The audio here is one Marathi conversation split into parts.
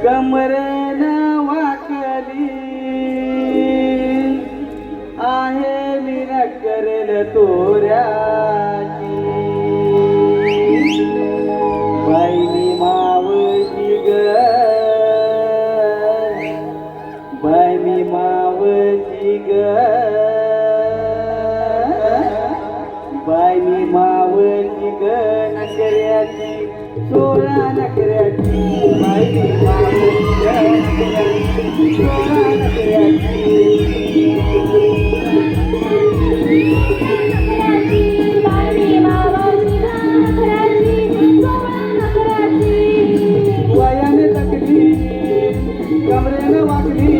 कमरेन वाकली आहे मी न करेल तोऱ्याची बाईनी मावळी ग बाईनी मावळी ग बाईनी मावळी ग नकऱ्याची सोळा नकऱ्याची बाईनी मावळी ग नकऱ्याची सोळा नकऱ्याची वयाने टाकली कमरेनं वाकली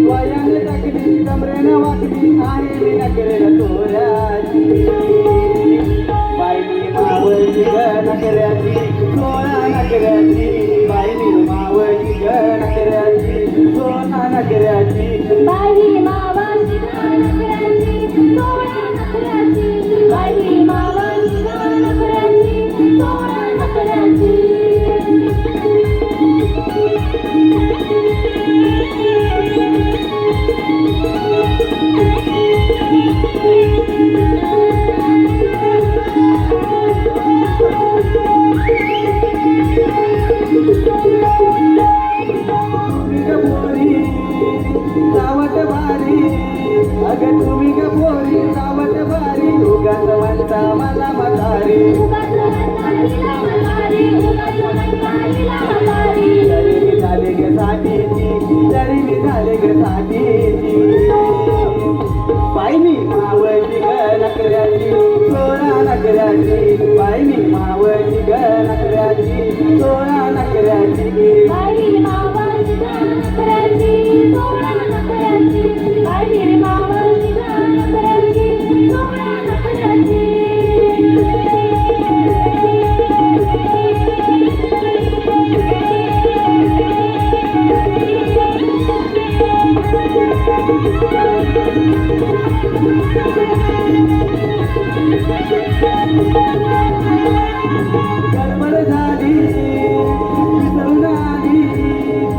वयाने टाकली कमरेनं वाकली आहे मी नकरेल तोऱ्याची बाईनी मावळी ग नकऱ्याची सोळा नकऱ्याची बाईनी मावळी ग नकऱ्याची सोळा नकऱ्याची बाई मावळी ग नकऱ्याची सोळा नकऱ्याची बाई मावळी ग नकऱ्याची सोळा नकऱ्याची सावट भारी अगं तुम्ही ग पोरी सावट भारी उगाच म्हणता मला म्हातारी तरी मी झाले ग साठीची तरी मी झाले ग साठीची बाईनी मावळी ग नकऱ्याची सोळा नकऱ्याची बाईनी मावळी ग नकऱ्याची सोळा नकऱ्याची बाई मावळी ग नकऱ्याची सोळा नकऱ्याची बाई मावळी ग नकऱ्याची सोळा नकऱ्याची गडबड झाली विसरून आली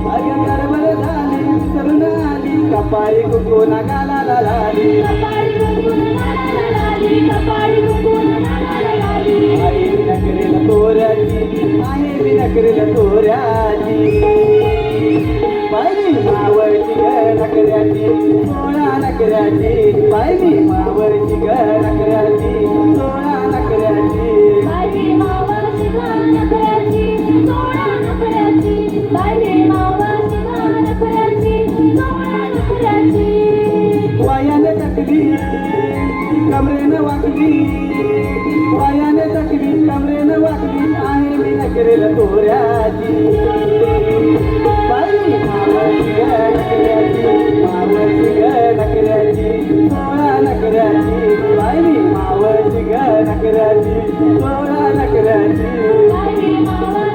अगं गडबड झाली विसरून आली कपाळी कुंकू नागाला लाली आहे मी नकरेल तोऱ्याची आहे मी नकरेल तोऱ्याची बाईनी मावळी ग नकऱ्याची सोळा नकऱ्याची बाईनी मावळी ग नकऱ्याची सोळा नकऱ्याची बाई मावळी ग नकऱ्याची सोळा नकऱ्याची बाई मावळी ग नकऱ्याची सोळा नकऱ्याची वयाने टाकली कमरेनं वाकली वयाने टाकली कमरेनं वाकली आहे मी नकरेल तोऱ्याची बाई मावळी ग नकऱ्याची मावळी ग नकऱ्याची सोळा नकऱ्याची बाई मावळी ग नकऱ्याची सोळा नकऱ्याची बाई मावळी ग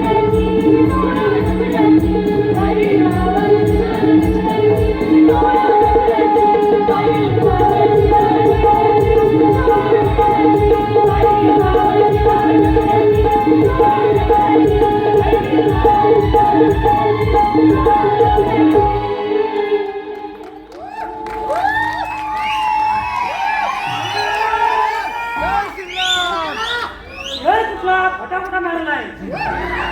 नकऱ्याची सोळा नकऱ्याची बाई मावळी ग नकऱ्याची सोळा नकऱ्याची बाई मावळी ग नकऱ्याची बाई मावळी ग नकऱ्याची फटाफटा मारलाय